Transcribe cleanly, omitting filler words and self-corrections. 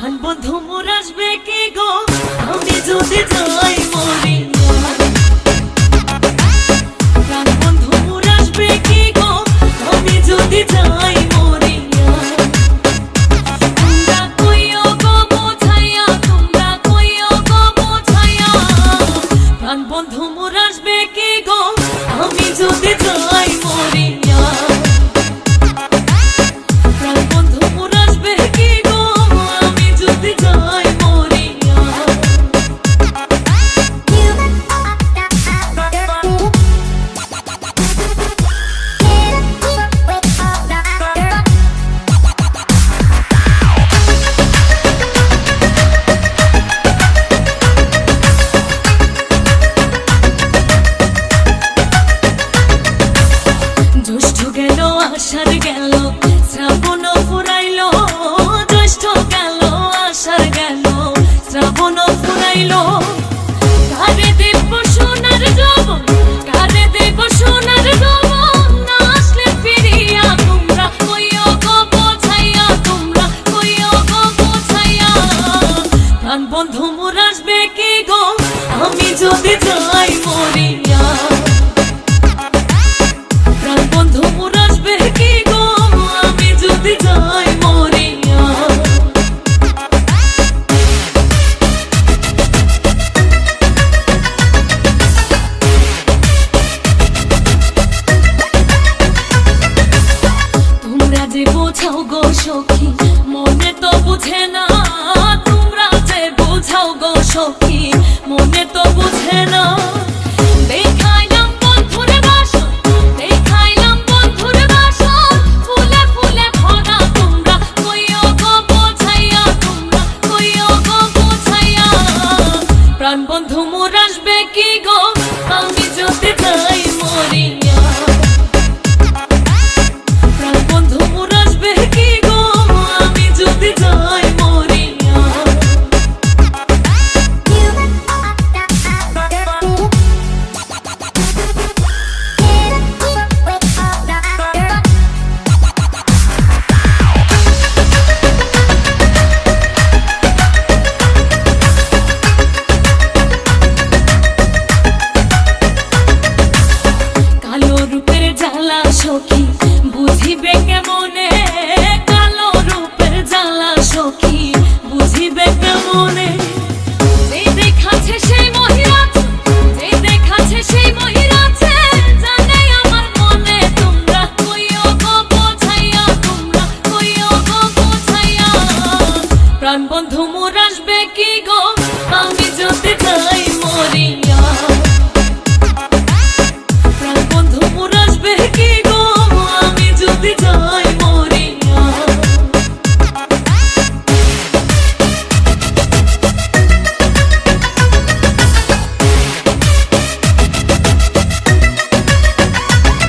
বন্ধু মোর আসবে কি গো আমি যদি যাই মরিয়া। প্রাণ বন্ধু মোর আসবে কি গো আমি যদি যাই মরিয়া। তোমরা কইও গো বোঝাইয়া, তোমরা কইও গো বোঝাইয়া। প্রাণ বন্ধু মোর আসবে কি গো আমি যদি যাই মরিয়া। আষাঢ় গেল শ্রাবণ ফুরাইল, জ্যৈষ্ঠ গেল আষাঢ় গেল শ্রাবণ ফুরাইল। কারে দেব সোনার যৌবন, কারে দেব সোনার যৌবন, না আসলে ফিরিয়া। তোমরা কইও গো বোঝাইয়া, তোমরা কইও গো বোঝাইয়া। প্রাণ বন্ধু মোর আসবে কি গো আমি যদি যাই মরিয়া। প্রাণ বন্ধু মোর আসবে কি গো আমি যদি যাই মরিয়া। তোমরা যে বোঝাও গো সখী মনে তো বুঝে না, তোমরা যে বোঝাও গো সখী মনে তো বুঝে না। দেখাইলাম বন্ধুর বাসন, দেখাইলাম বন্ধুর বাসন, ফুলে ফুলে ভরা। তোমরা কইও গো বোঝাইয়া, তোমরা কইও গো বোঝাইয়া। প্রাণ বন্ধু মোর আসবে কি গো আমি যদি যাই মরিয়া। প্রাণ বন্ধু মোর আসবে কি গো আমি যদি যাই মরিয়া। কালো রূপের জ্বালা সখী বুঝিবে কেমনে, কালো রূপের জ্বালা সখী বুঝিবে কেমনে। যে দেখাচ্ছে সেই মহিলাছে, যে দেখাচ্ছে সেই মহিলাছে, জানে আমার মনে। তোমরা কইও গো বোঝাইয়া, তোমরা কইও গো বোঝাইয়া। প্রাণ বন্ধু মোর আসবে কি গো আমি যদি যাই মরিয়া।